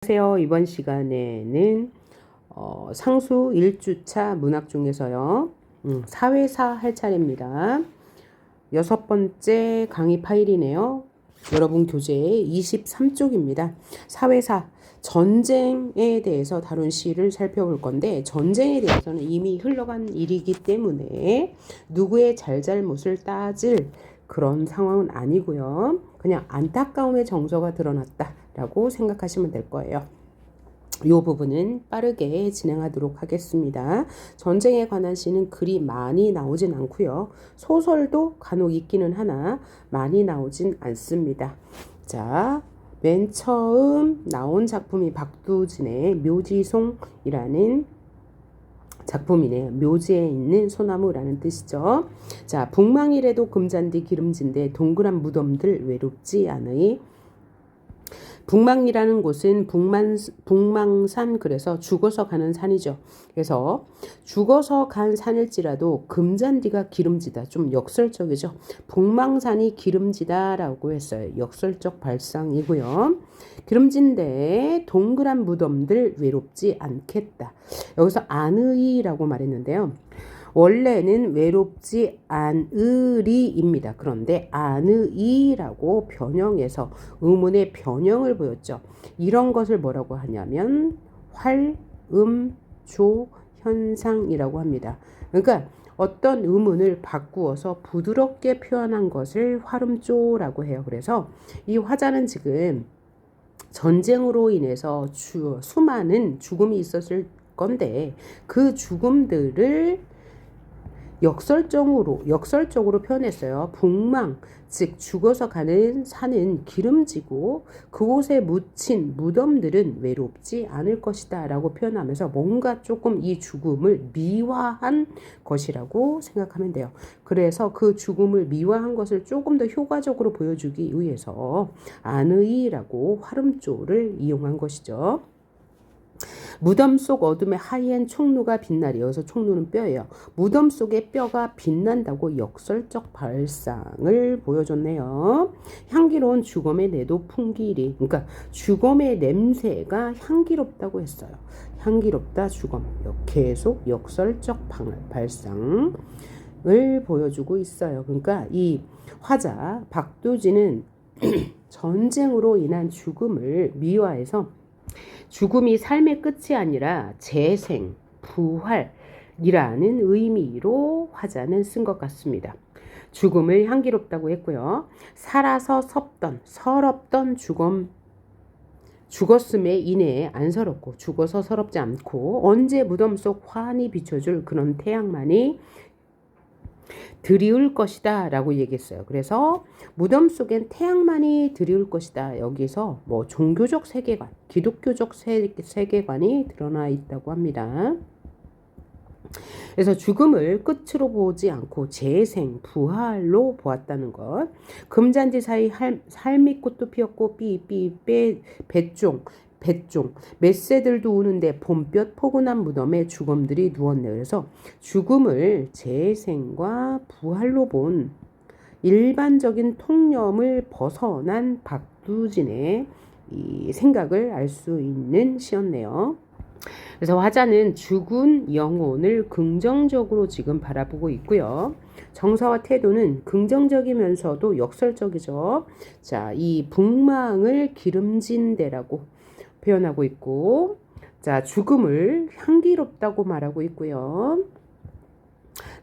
안녕하세요. 이번 시간에는 상수 1주차 문학 중에서요. 사회사 할 차례입니다. 6번째 강의 파일이네요. 여러분 교재 23쪽입니다. 사회사, 전쟁에 대해서 다룬 시를 살펴볼 건데, 전쟁에 대해서는 이미 흘러간 일이기 때문에 누구의 잘잘못을 따질 그런 상황은 아니고요. 그냥 안타까움의 정서가 드러났다라고 생각하시면 될 거예요. 이 부분은 빠르게 진행하도록 하겠습니다. 전쟁에 관한 시는 그리 많이 나오진 않고요. 소설도 간혹 있기는 하나 많이 나오진 않습니다. 자, 맨 처음 나온 작품이 박두진의 묘지송이라는 작품이네요. 묘지에 있는 소나무라는 뜻이죠. 자, 북망이래도 금잔디 기름진데 동그란 무덤들 외롭지 않으이. 북망이라는 곳은 북망산, 그래서 죽어서 가는 산이죠. 그래서 죽어서 간 산일지라도 금잔디가 기름지다. 좀 역설적이죠. 북망산이 기름지다라고 했어요. 역설적 발상이고요. 기름진데 동그란 무덤들 외롭지 않겠다. 여기서 안의라고 말했는데요. 원래는 외롭지 않으리입니다. 그런데 안으이라고 변형해서 의문의 변형을 보였죠. 이런 것을 뭐라고 하냐면 활음조 현상이라고 합니다. 그러니까 어떤 의문을 바꾸어서 부드럽게 표현한 것을 활음조라고 해요. 그래서 이 화자는 지금 전쟁으로 인해서 수많은 죽음이 있었을 건데 그 죽음들을 역설적으로 표현했어요. 북망, 즉 죽어서 가는 산은 기름지고 그곳에 묻힌 무덤들은 외롭지 않을 것이다 라고 표현하면서 뭔가 조금 이 죽음을 미화한 것이라고 생각하면 돼요. 그래서 그 죽음을 미화한 것을 조금 더 효과적으로 보여주기 위해서 안의라고 활음조를 이용한 것이죠. 무덤 속 어둠에 하얀 총루가 빛나리. 여기서 총루는 뼈예요. 무덤 속에 뼈가 빛난다고 역설적 발상을 보여줬네요. 향기로운 죽음의 내도 풍기리. 그러니까 죽음의 냄새가 향기롭다고 했어요. 향기롭다 죽음. 계속 역설적 발상을 보여주고 있어요. 그러니까 이 화자 박두진은 전쟁으로 인한 죽음을 미화해서 죽음이 삶의 끝이 아니라 재생, 부활이라는 의미로 화자는 쓴 것 같습니다. 죽음을 향기롭다고 했고요. 살아서 서럽던 죽었음에 인해 안서럽고 죽어서 서럽지 않고 언제 무덤 속 환히 비춰줄 그런 태양만이 드리울 것이다 라고 얘기했어요. 그래서 무덤 속엔 태양만이 드리울 것이다. 여기서 뭐 종교적 세계관, 기독교적 세계관이 드러나 있다고 합니다. 그래서 죽음을 끝으로 보지 않고 재생, 부활로 보았다는 것. 금잔디 사이 삶의 꽃도 피었고 배종, 맷새들도 우는데 봄볕 포근한 무덤에 죽음들이 누웠네요. 그래서 죽음을 재생과 부활로 본 일반적인 통념을 벗어난 박두진의 이 생각을 알 수 있는 시였네요. 그래서 화자는 죽은 영혼을 긍정적으로 지금 바라보고 있고요. 정서와 태도는 긍정적이면서도 역설적이죠. 자, 이 북망을 기름진 데라고 표현하고 있고, 자, 죽음을 향기롭다고 말하고 있고요.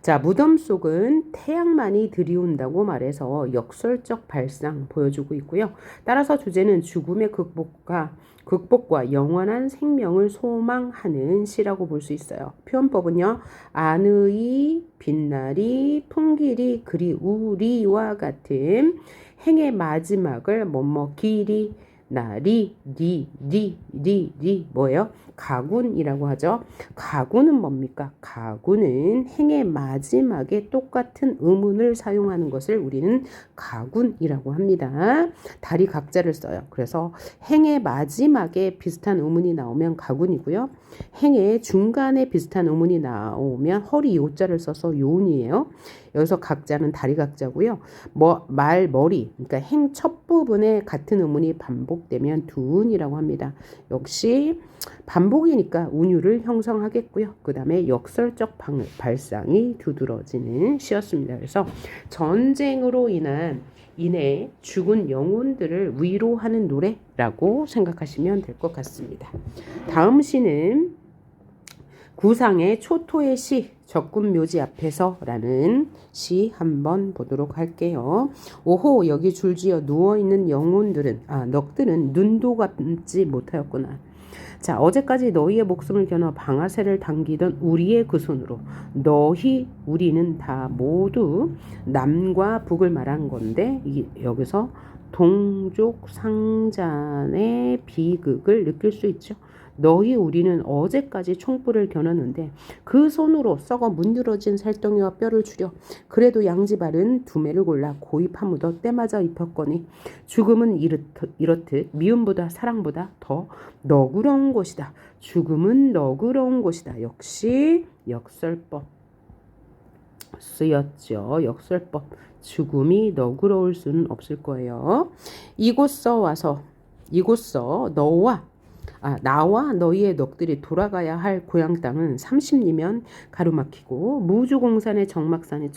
자, 무덤 속은 태양만이 들이운다고 말해서 역설적 발상 보여주고 있고요. 따라서 주제는 죽음의 극복과 영원한 생명을 소망하는 시라고 볼 수 있어요. 표현법은요. 안의, 빛나리, 풍기리, 그리 우리와 같은 행의 마지막을 길이, 나리, 리 뭐예요? 가군이라고 하죠. 가군은 뭡니까? 가군은 행의 마지막에 똑같은 의문을 사용하는 것을 우리는 가군이라고 합니다. 다리 각자를 써요. 그래서 행의 마지막에 비슷한 의문이 나오면 가군이고요. 행의 중간에 비슷한 의문이 나오면 허리 요자를 써서 요운이에요. 여기서 각자는 다리 각자고요. 머리, 그러니까 행 첫 부분에 같은 의문이 반복되면 두운이라고 합니다. 역시 반복이니까 운율을 형성하겠고요. 그 다음에 역설적 발상이 두드러지는 시였습니다. 그래서 전쟁으로 인해 죽은 영혼들을 위로하는 노래라고 생각하시면 될 것 같습니다. 다음 시는 구상의 초토의 시 적군 묘지 앞에서 라는 시 한번 보도록 할게요. 오호 여기 줄지어 누워있는 영혼들은 넋들은 눈도 감지 못하였구나. 자 어제까지 너희의 목숨을 겨눠 방아쇠를 당기던 우리의 그 손으로 너희 우리는 다 모두 남과 북을 말한 건데 여기서 동족 상잔의 비극을 느낄 수 있죠. 너희 우리는 어제까지 총불을 겨눴는데 그 손으로 썩어 문드러진 살덩이와 뼈를 추려 그래도 양지발은 두매를 골라 고이 파묻어 때맞아 입혔거니 죽음은 이렇듯 미움보다 사랑보다 더 너그러운 것이다. 죽음은 너그러운 것이다. 역시 역설법 쓰였죠. 역설법. 죽음이 너그러울 수는 없을 거예요. 이곳서 나와 너희의 넋들이 돌아가야 할 고향 땅은 30리면 가로막히고 무주공산의 정막산이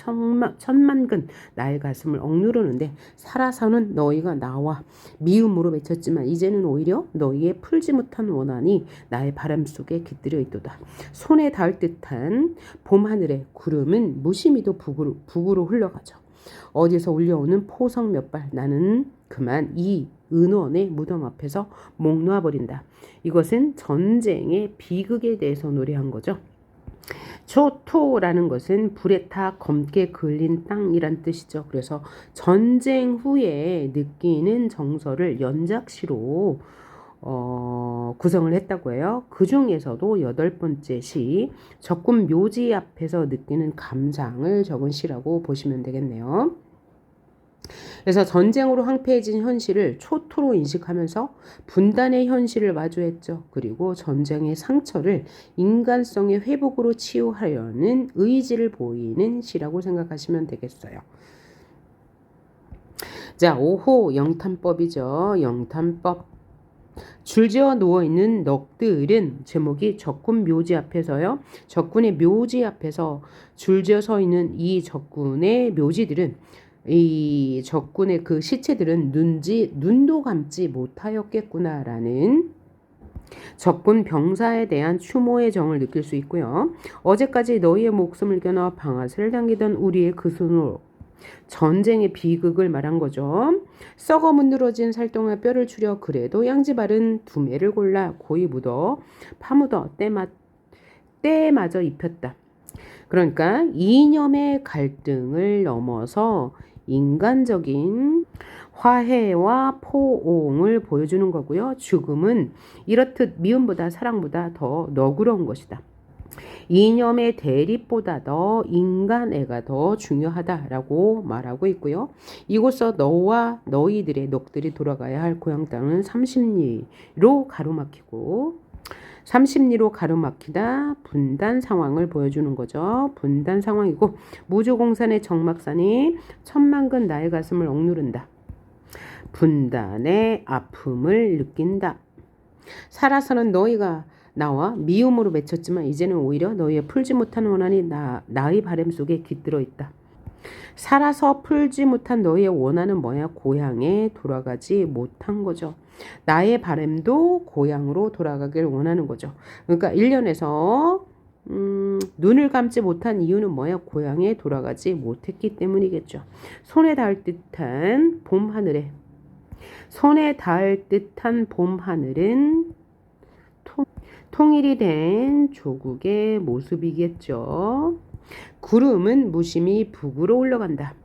천만근 나의 가슴을 억누르는데 살아서는 너희가 나와 미움으로 맺혔지만 이제는 오히려 너희의 풀지 못한 원한이 나의 바람 속에 깃들여 있도다. 손에 닿을 듯한 봄하늘의 구름은 무심히도 북으로 흘러가죠. 어디서 울려오는 포성 몇 발 나는 그만 이 은원의 무덤 앞에서 목 놓아버린다. 이것은 전쟁의 비극에 대해서 노래한 거죠. 초토라는 것은 불에 타 검게 그을린 땅이란 뜻이죠. 그래서 전쟁 후에 느끼는 정서를 연작시로 구성을 했다고 해요. 그 중에서도 8번째 시 적군 묘지 앞에서 느끼는 감상을 적은 시라고 보시면 되겠네요. 그래서 전쟁으로 황폐해진 현실을 초토로 인식하면서 분단의 현실을 마주했죠. 그리고 전쟁의 상처를 인간성의 회복으로 치유하려는 의지를 보이는 시라고 생각하시면 되겠어요. 자, 5호 영탄법이죠. 영탄법. 줄지어 누워있는 넋들은 제목이 적군 묘지 앞에서요. 적군의 묘지 앞에서 줄지어 서 있는 이 적군의 묘지들은 이 적군의 그 시체들은 눈도 감지 못하였겠구나라는 적군 병사에 대한 추모의 정을 느낄 수 있고요. 어제까지 너희의 목숨을 겨눠 방아쇠를 당기던 우리의 그 손으로 전쟁의 비극을 말한 거죠. 썩어 문드러진 살덩이와 뼈를 추려 그래도 양지발은 두매를 골라 고이 파묻어 때마저 입혔다. 그러니까 이념의 갈등을 넘어서 인간적인 화해와 포옹을 보여주는 거고요. 죽음은 이렇듯 미움보다 사랑보다 더 너그러운 것이다. 이념의 대립보다 더 인간애가 더 중요하다라고 말하고 있고요. 이곳서 너와 너희들의 넋들이 돌아가야 할 고향 땅은 30리로 가로막히고 30리로 가로막히다 분단 상황을 보여주는 거죠. 분단 상황이고 무주공산의 정막산이 천만근 나의 가슴을 억누른다. 분단의 아픔을 느낀다. 살아서는 너희가 나와 미움으로 맺혔지만 이제는 오히려 너희의 풀지 못한 원한이 나의 바람 속에 깃들어 있다. 살아서 풀지 못한 너희의 원한은 뭐야? 고향에 돌아가지 못한 거죠. 나의 바람도 고향으로 돌아가길 원하는 거죠. 그러니까 1년에서 눈을 감지 못한 이유는 뭐야? 고향에 돌아가지 못했기 때문이겠죠. 손에 닿을 듯한 봄 하늘은 통일이 된 조국의 모습이겠죠. 구름은 무심히 북으로 올라간다.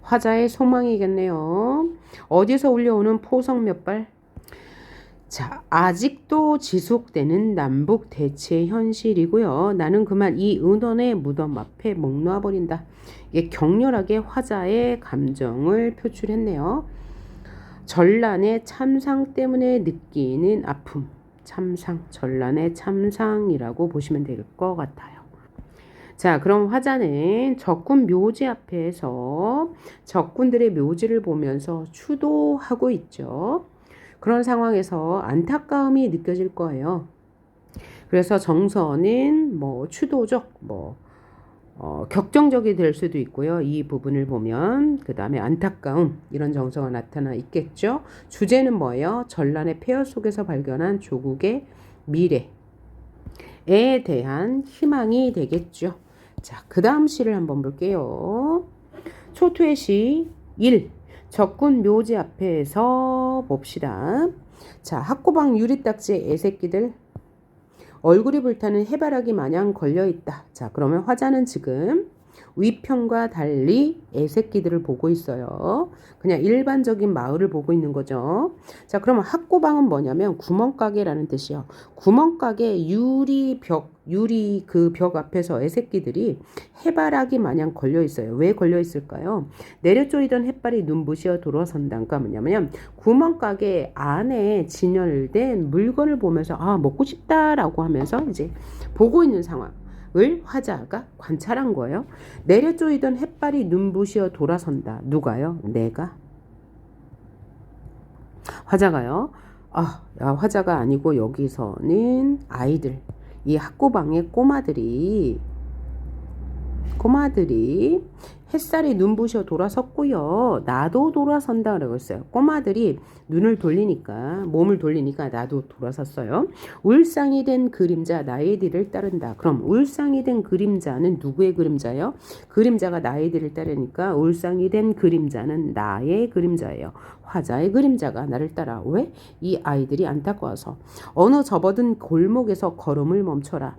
화자의 소망이겠네요. 어디서 울려오는 포성 몇 발? 자, 아직도 지속되는 남북 대치의 현실이고요. 나는 그만 이 은원의 무덤 앞에 목 놓아버린다. 이게 격렬하게 화자의 감정을 표출했네요. 전란의 참상 때문에 느끼는 아픔. 전란의 참상이라고 보시면 될 것 같아요. 자, 그럼 화자는 적군 묘지 앞에서 적군들의 묘지를 보면서 추도하고 있죠. 그런 상황에서 안타까움이 느껴질 거예요. 그래서 정서는 뭐 추도적, 격정적이 될 수도 있고요. 이 부분을 보면 그 다음에 안타까움 이런 정서가 나타나 있겠죠. 주제는 뭐예요? 전란의 폐허 속에서 발견한 조국의 미래에 대한 희망이 되겠죠. 자, 그 다음 시를 한번 볼게요. 초투의 시 1. 적군 묘지 앞에서 봅시다. 자, 학고방 유리딱지에 애새끼들 얼굴이 불타는 해바라기 마냥 걸려있다. 자, 그러면 화자는 지금 위편과 달리 애새끼들을 보고 있어요. 그냥 일반적인 마을을 보고 있는 거죠. 자, 그러면 학고방은 뭐냐면 구멍가게라는 뜻이요. 구멍가게 유리 그 벽 앞에서 애새끼들이 해바라기 마냥 걸려 있어요. 왜 걸려 있을까요? 내려쪼이던 햇발이 눈부시어 돌아선다. 그러니까 뭐냐면 구멍가게 안에 진열된 물건을 보면서 아, 먹고 싶다라고 하면서 이제 보고 있는 상황. 을 화자가 관찰한 거예요. 내려쪼이던 햇발이 눈부시어 돌아선다. 누가요? 내가. 화자가요. 화자가 아니고 여기서는 아이들, 이 학고방의 꼬마들이 햇살이 눈부셔 돌아섰고요. 나도 돌아선다 그러고 있어요. 꼬마들이 몸을 돌리니까 나도 돌아섰어요. 울상이 된 그림자 나의 뒤를 따른다. 그럼 울상이 된 그림자는 누구의 그림자예요? 그림자가 나의 뒤를 따르니까 울상이 된 그림자는 나의 그림자예요. 화자의 그림자가 나를 따라. 왜? 이 아이들이 안타까워서. 어느 접어든 골목에서 걸음을 멈춰라.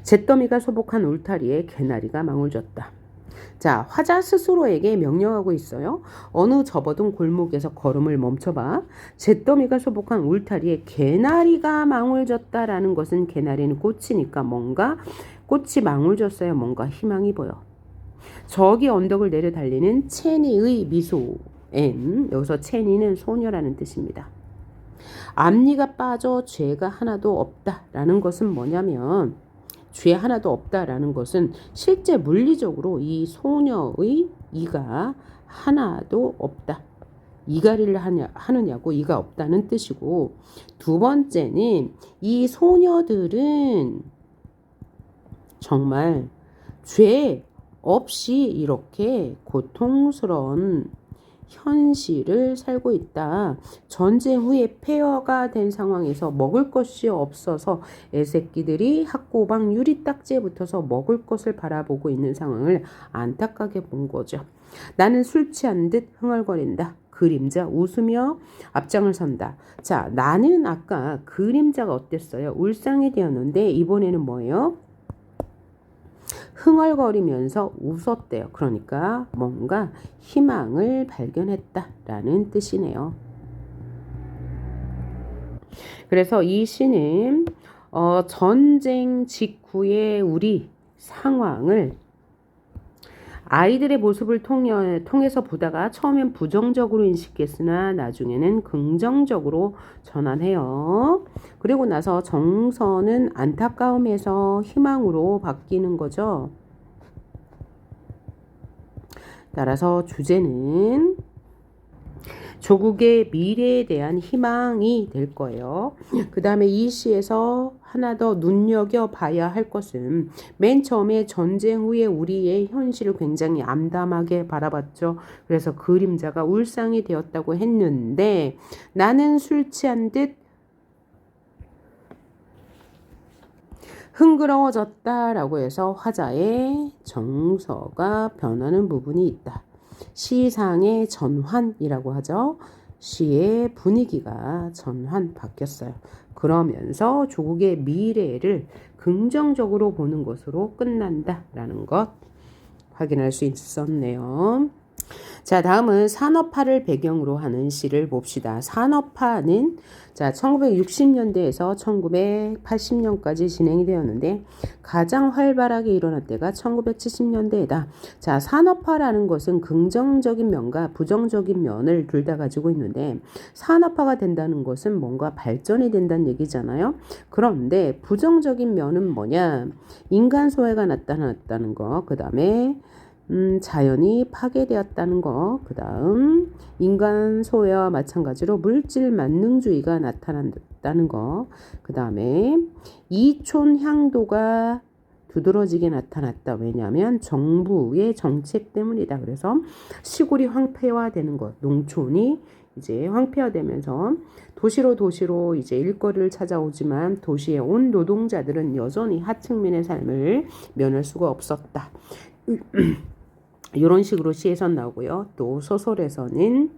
잿더미가 소복한 울타리에 개나리가 망을 줬다. 자, 화자 스스로에게 명령하고 있어요. 어느 접어든 골목에서 걸음을 멈춰봐. 잿더미가 소복한 울타리에 개나리가 망을 줬다라는 것은 개나리는 꽃이니까 뭔가 꽃이 망을 줬어요. 뭔가 희망이 보여. 저기 언덕을 내려 달리는 체니의 미소엔, 여기서 체니는 소녀라는 뜻입니다. 앞니가 빠져 죄가 하나도 없다라는 것은 뭐냐면 죄 하나도 없다라는 것은 실제 물리적으로 이 소녀의 이가 하나도 없다. 이가리를 하느냐고 이가 없다는 뜻이고, 두 번째는 이 소녀들은 정말 죄 없이 이렇게 고통스러운 현실을 살고 있다. 전쟁 후에 폐허가 된 상황에서 먹을 것이 없어서 애새끼들이 학고방 유리딱지에 붙어서 먹을 것을 바라보고 있는 상황을 안타깝게 본 거죠. 나는 술 취한 듯 흥얼거린다. 그림자 웃으며 앞장을 선다. 자, 나는 아까 그림자가 어땠어요? 울상이 되었는데 이번에는 뭐예요? 흥얼거리면서 웃었대요. 그러니까 뭔가 희망을 발견했다라는 뜻이네요. 그래서 이 시는 전쟁 직후의 우리 상황을 아이들의 모습을 통해서 보다가 처음엔 부정적으로 인식했으나 나중에는 긍정적으로 전환해요. 그리고 나서 정서는 안타까움에서 희망으로 바뀌는 거죠. 따라서 주제는 조국의 미래에 대한 희망이 될 거예요. 그 다음에 이 시에서 하나 더 눈여겨봐야 할 것은 맨 처음에 전쟁 후에 우리의 현실을 굉장히 암담하게 바라봤죠. 그래서 그림자가 울상이 되었다고 했는데 나는 술 취한 듯 흥그러워졌다라고 해서 화자의 정서가 변하는 부분이 있다. 시상의 전환이라고 하죠. 시의 분위기가 전환 바뀌었어요. 그러면서 조국의 미래를 긍정적으로 보는 것으로 끝난다라는 것 확인할 수 있었네요. 자, 다음은 산업화를 배경으로 하는 시를 봅시다. 산업화는 1960년대에서 1980년까지 진행이 되었는데 가장 활발하게 일어날 때가 1970년대이다. 자, 산업화라는 것은 긍정적인 면과 부정적인 면을 둘 다 가지고 있는데 산업화가 된다는 것은 뭔가 발전이 된다는 얘기잖아요. 그런데 부정적인 면은 뭐냐? 인간 소외가 나타났다는 거, 그 다음에 자연이 파괴되었다는 거. 그 다음 인간 소외와 마찬가지로 물질 만능주의가 나타났다는 거. 그 다음에 이촌 향도가 두드러지게 나타났다. 왜냐하면 정부의 정책 때문이다. 그래서 시골이 황폐화되는 것, 농촌이 이제 황폐화되면서 도시로 이제 일거리를 찾아오지만 도시에 온 노동자들은 여전히 하층민의 삶을 면할 수가 없었다. 이런 식으로 시에선 나오고요. 또 소설에서는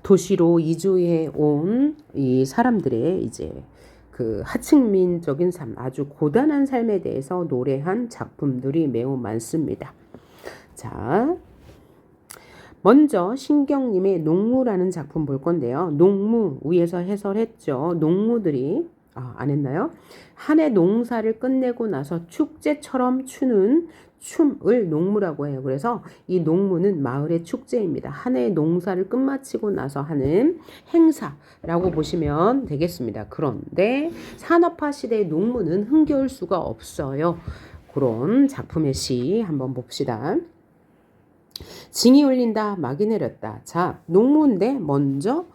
도시로 이주해 온 이 사람들의 이제 그 하층민적인 삶, 아주 고단한 삶에 대해서 노래한 작품들이 매우 많습니다. 자, 먼저 신경님의 농무라는 작품 볼 건데요. 농무 위에서 해설했죠. 농무들이 안 했나요? 한 해 농사를 끝내고 나서 축제처럼 추는 춤을 농무라고 해요. 그래서 이 농무는 마을의 축제입니다. 한 해 농사를 끝마치고 나서 하는 행사라고 보시면 되겠습니다. 그런데 산업화 시대의 농무는 흥겨울 수가 없어요. 그런 작품의 시 한번 봅시다. 징이 울린다, 막이 내렸다. 자, 농무인데 먼저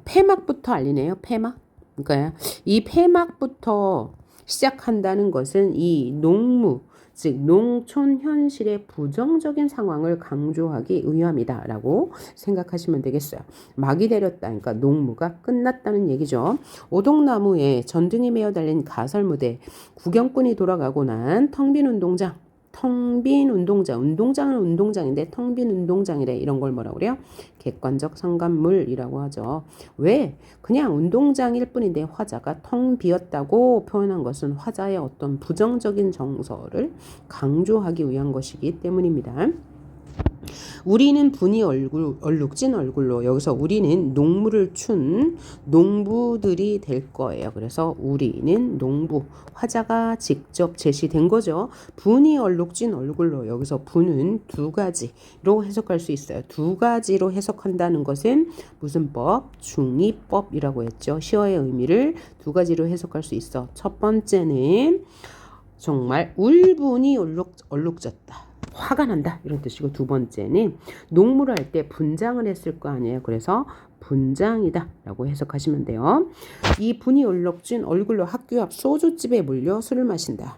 폐막부터 알리네요. 폐막. 그러니까 이 폐막부터 시작한다는 것은 이 농무, 즉 농촌 현실의 부정적인 상황을 강조하기 위함이다라고 생각하시면 되겠어요. 막이 내렸다. 그러니까 농무가 끝났다는 얘기죠. 오동나무에 전등이 메어 달린 가설무대, 구경꾼이 돌아가고 난 텅 빈 운동장. 텅 빈 운동장, 운동장은 운동장인데 텅 빈 운동장이래. 이런 걸 뭐라고 그래요? 객관적 상관물이라고 하죠. 왜? 그냥 운동장일 뿐인데 화자가 텅 비었다고 표현한 것은 화자의 어떤 부정적인 정서를 강조하기 위한 것이기 때문입니다. 우리는 분이 얼룩진 얼굴로, 여기서 우리는 농무를 춘 농부들이 될 거예요. 그래서 우리는 농부, 화자가 직접 제시된 거죠. 분이 얼룩진 얼굴로, 여기서 분은 두 가지로 해석할 수 있어요. 두 가지로 해석한다는 것은 무슨 법? 중의법이라고 했죠. 시어의 의미를 두 가지로 해석할 수 있어. 첫 번째는 정말 울분이 얼룩졌다. 화가 난다 이런 뜻이고, 두 번째는 농무를 할 때 분장을 했을 거 아니에요. 그래서 분장이다 라고 해석하시면 돼요. 이 분이 얼룩진 얼굴로 학교 앞 소주집에 몰려 술을 마신다.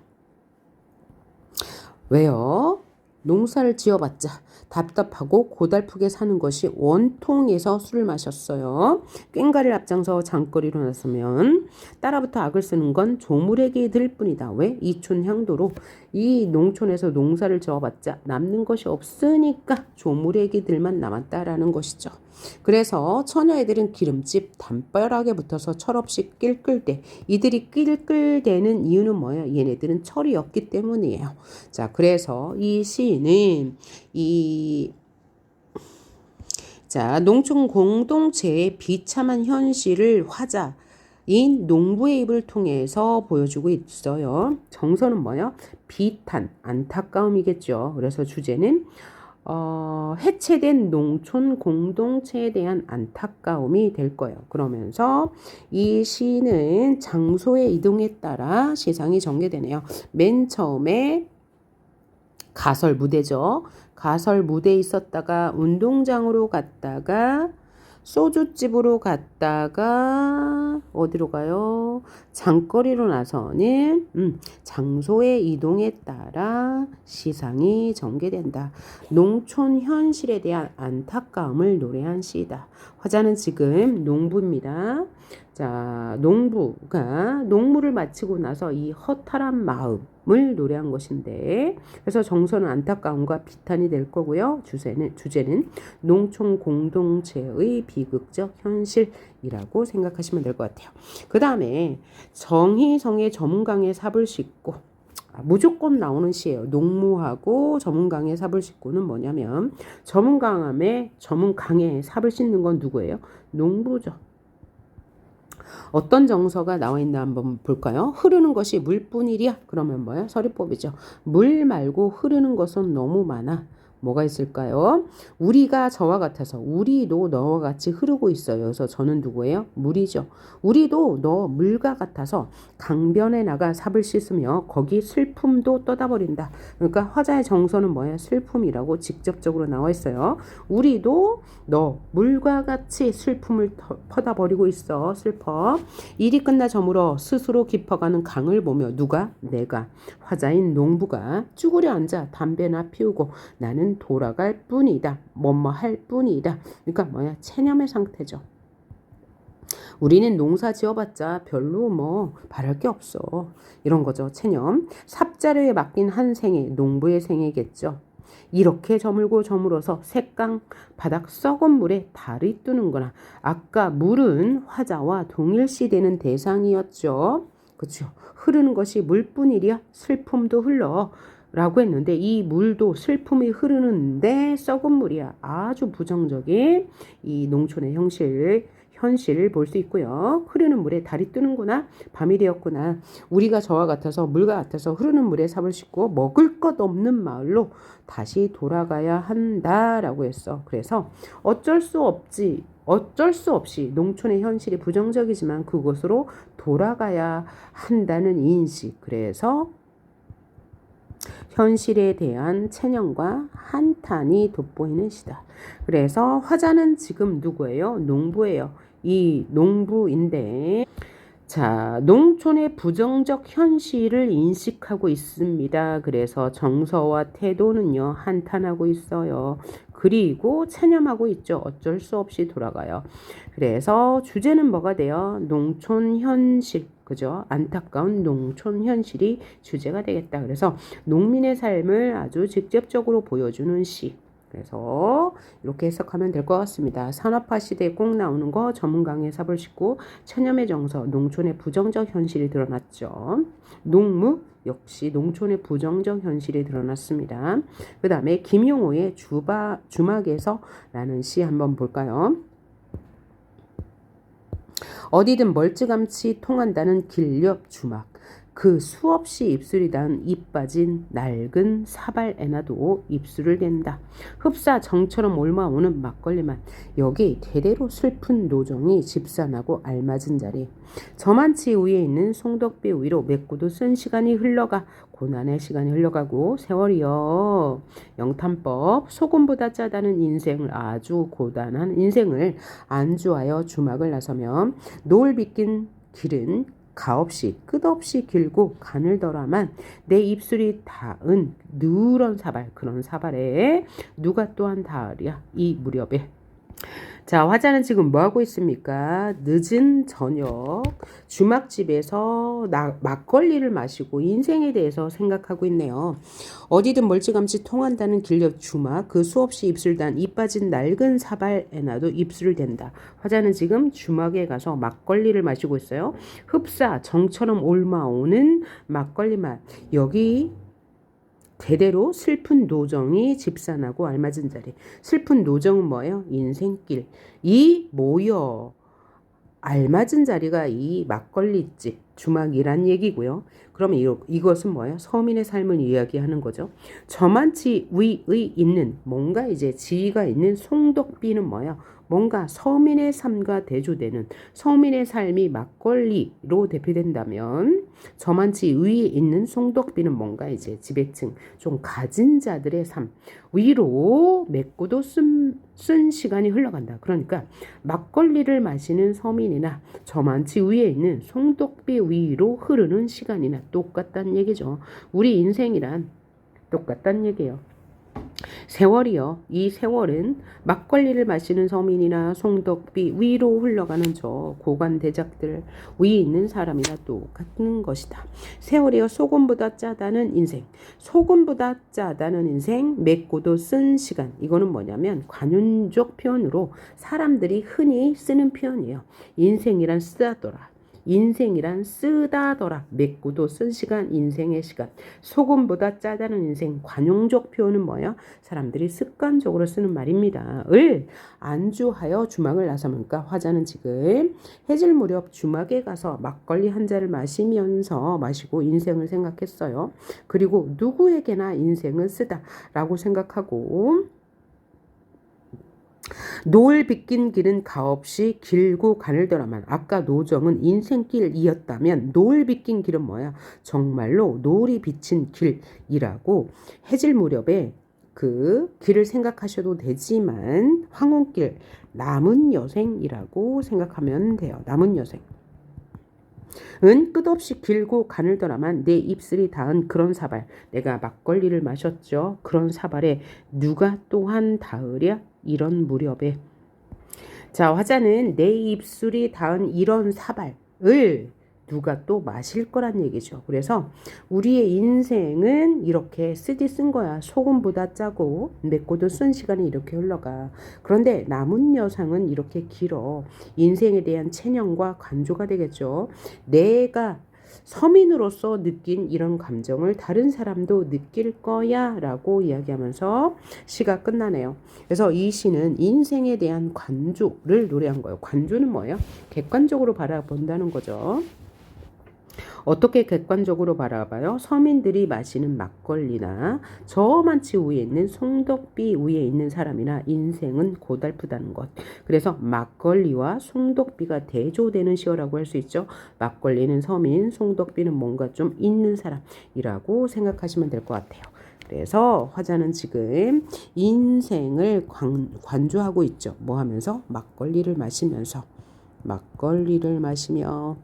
왜요? 농사를 지어봤자 답답하고 고달프게 사는 것이 원통에서 술을 마셨어요. 꽹과리를 앞장서 장거리로 나서면 따라붙어 악을 쓰는 건 조물에게들 뿐이다. 왜? 이촌 향도로 이 농촌에서 농사를 지어봤자 남는 것이 없으니까 조물에게들만 남았다라는 것이죠. 그래서 처녀애들은 기름집 담벼락에 붙어서 철없이 낄끌대. 이들이 낄끌대는 이유는 뭐예요? 얘네들은 철이 없기 때문이에요. 자, 그래서 이 시는 농촌 공동체의 비참한 현실을 화자인 농부의 입을 통해서 보여주고 있어요. 정서는 뭐예요? 비탄, 안타까움이겠죠. 그래서 주제는 해체된 농촌 공동체에 대한 안타까움이 될 거예요. 그러면서 이 시는 장소의 이동에 따라 시상이 전개되네요. 맨 처음에 가설 무대죠. 가설 무대에 있었다가 운동장으로 갔다가 소주집으로 갔다가 어디로 가요? 장거리로 나서는 장소의 이동에 따라 시상이 전개된다. 농촌 현실에 대한 안타까움을 노래한 시다. 화자는 지금 농부입니다. 자, 농부가 농무를 마치고 나서 이 허탈한 마음을 노래한 것인데, 그래서 정서는 안타까움과 비탄이 될 거고요. 주제는 농촌 공동체의 비극적 현실이라고 생각하시면 될 것 같아요. 그 다음에 정희성의 저문강에 삽을 싣고, 무조건 나오는 시예요. 농무하고 저문강에 삽을 싣고는 뭐냐면, 저문강에 삽을 싣는 건 누구예요? 농부죠. 어떤 정서가 나와 있나 한번 볼까요? 흐르는 것이 물뿐이랴? 그러면 뭐야? 서리법이죠. 물 말고 흐르는 것은 너무 많아. 뭐가 있을까요? 우리가 저와 같아서 우리도 너와 같이 흐르고 있어요. 그래서 저는 누구예요? 물이죠. 우리도 너 물과 같아서 강변에 나가 삽을 씻으며 거기 슬픔도 떠다버린다. 그러니까 화자의 정서는 뭐예요? 슬픔이라고 직접적으로 나와 있어요. 우리도 너 물과 같이 슬픔을 퍼다버리고 있어. 슬퍼. 일이 끝나 저물어 스스로 깊어가는 강을 보며 누가? 내가. 화자인 농부가 쭈그려 앉아 담배나 피우고 나는 돌아갈 뿐이다. 뭐뭐 할 뿐이다. 그러니까 뭐야? 체념의 상태죠. 우리는 농사 지어봤자 별로 뭐 바랄 게 없어. 이런 거죠. 체념. 삽자루에 맡긴 한 생애, 농부의 생애겠죠. 이렇게 저물고 저물어서 색강 바닥 썩은 물에 달이 뜨는구나. 아까 물은 화자와 동일시되는 대상이었죠. 그렇죠. 흐르는 것이 물뿐이랴 슬픔도 흘러. 라고 했는데 이 물도 슬픔이 흐르는데 썩은 물이야. 아주 부정적인 이 농촌의 현실을 볼 수 있고요. 흐르는 물에 달이 뜨는구나. 밤이 되었구나. 우리가 저와 같아서 물과 같아서 흐르는 물에 삽을 싣고 먹을 것 없는 마을로 다시 돌아가야 한다라고 했어. 그래서 어쩔 수 없이 농촌의 현실이 부정적이지만 그곳으로 돌아가야 한다는 인식. 그래서 현실에 대한 체념과 한탄이 돋보이는 시다. 그래서 화자는 지금 누구예요? 농부예요. 이 농부인데 자, 농촌의 부정적 현실을 인식하고 있습니다. 그래서 정서와 태도는요, 한탄하고 있어요. 그리고 체념하고 있죠. 어쩔 수 없이 돌아가요. 그래서 주제는 뭐가 돼요? 농촌 현실. 그죠? 안타까운 농촌 현실이 주제가 되겠다. 그래서 농민의 삶을 아주 직접적으로 보여주는 시. 그래서 이렇게 해석하면 될 것 같습니다. 산업화 시대에 꼭 나오는 거 전문 강의 삽을 싣고 체념의 정서, 농촌의 부정적 현실이 드러났죠. 농무 역시 농촌의 부정적 현실이 드러났습니다. 그 다음에 김용호의 주막에서라는 시 한번 볼까요? 어디든 멀찌감치 통한다는 길옆 주막. 그 수없이 입술이 단 입 빠진 낡은 사발에나도 입술을 댄다. 흡사 정처럼 옮아오는 막걸리만 여기 대대로 슬픈 노정이 집산하고 알맞은 자리. 저만치 위에 있는 송덕비 위로 맺고도 쓴 시간이 흘러가 고난의 시간이 흘러가고 세월이여 영탄법 소금보다 짜다는 인생을 아주 고단한 인생을 안주하여 주막을 나서면 노을 비낀 길은 가없이 끝없이 길고 가늘더라만 내 입술이 닿은 누런 사발 그런 사발에 누가 또한 닿으랴 이 무렵에. 자, 화자는 지금 뭐 하고 있습니까? 늦은 저녁 주막집에서 막걸리를 마시고 인생에 대해서 생각하고 있네요. 어디든 멀찌감치 통한다는 길옆 주막 그 수없이 입술단 입 빠진 낡은 사발에나도 입술을 댄다. 화자는 지금 주막에 가서 막걸리를 마시고 있어요. 흡사 정처럼 옮아오는 막걸리 맛. 여기 대대로 슬픈 노정이 집산하고 알맞은 자리. 슬픈 노정은 뭐예요? 인생길. 이 모여 알맞은 자리가 이 막걸리집 주막이란 얘기고요. 그러면 이것은 뭐예요? 서민의 삶을 이야기하는 거죠. 저만치 위의 있는 뭔가 이제 지위가 있는 송덕비는 뭐예요? 뭔가 서민의 삶과 대조되는 서민의 삶이 막걸리로 대표된다면 저만치 위에 있는 송덕비는 뭔가 이제 지배층 좀 가진 자들의 삶 위로 맺고도 쓴 시간이 흘러간다. 그러니까 막걸리를 마시는 서민이나 저만치 위에 있는 송덕비 위로 흐르는 시간이나 똑같다는 얘기죠. 우리 인생이란 똑같다는 얘기예요. 세월이요. 이 세월은 막걸리를 마시는 서민이나 송덕비 위로 흘러가는 저 고관 대작들 위에 있는 사람이나 똑같은 것이다. 세월이요. 소금보다 짜다는 인생. 소금보다 짜다는 인생. 맺고도 쓴 시간. 이거는 뭐냐면 관윤적 표현으로 사람들이 흔히 쓰는 표현이에요. 인생이란 쓰다더라. 인생이란 쓰다더라. 맺고도 쓴 시간, 인생의 시간. 소금보다 짜다는 인생. 관용적 표현은 뭐야? 사람들이 습관적으로 쓰는 말입니다. 을 안주하여 주막을 나서니까 화자는 지금 해질 무렵 주막에 가서 막걸리 한 잔을 마시고 인생을 생각했어요. 그리고 누구에게나 인생은 쓰다라고 생각하고 노을 빗긴 길은 가없이 길고 가늘더라만 아까 노정은 인생길이었다면 노을 빗긴 길은 뭐야? 정말로 노을이 비친 길이라고 해질 무렵에 그 길을 생각하셔도 되지만 황혼길 남은 여생이라고 생각하면 돼요. 남은 여생. 은 끝없이 길고 가늘더라만 내 입술이 닿은 그런 사발. 내가 막걸리를 마셨죠. 그런 사발에 누가 또한 닿으랴? 이런 무렵에. 자, 화자는 내 입술이 닿은 이런 사발을 누가 또 마실 거란 얘기죠. 그래서 우리의 인생은 이렇게 쓰디 쓴 거야. 소금보다 짜고 맺고도 쓴 시간이 이렇게 흘러가. 그런데 남은 여상은 이렇게 길어. 인생에 대한 체념과 간조가 되겠죠. 내가 서민으로서 느낀 이런 감정을 다른 사람도 느낄 거야 라고 이야기하면서 시가 끝나네요. 그래서 이 시는 인생에 대한 관조를 노래한 거예요. 관조는 뭐예요? 객관적으로 바라본다는 거죠. 어떻게 객관적으로 바라봐요? 서민들이 마시는 막걸리나 저만치 위에 있는 송덕비 위에 있는 사람이나 인생은 고달프다는 것. 그래서 막걸리와 송덕비가 대조되는 시어라고 할 수 있죠. 막걸리는 서민, 송덕비는 뭔가 좀 있는 사람이라고 생각하시면 될 것 같아요. 그래서 화자는 지금 인생을 관조하고 있죠. 뭐 하면서? 막걸리를 마시면서. 막걸리를 마시며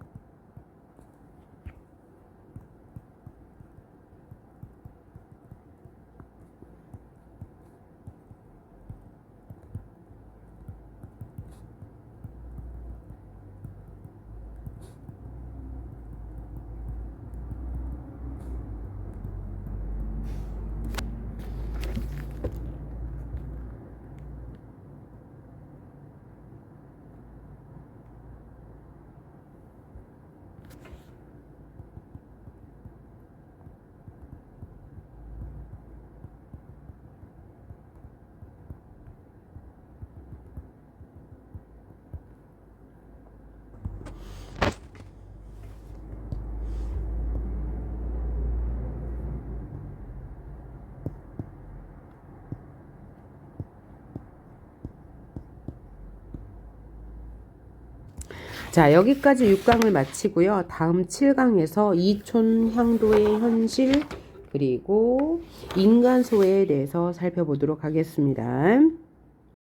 자, 여기까지 6강을 마치고요. 다음 7강에서 이촌향도의 현실 그리고 인간소외에 대해서 살펴보도록 하겠습니다.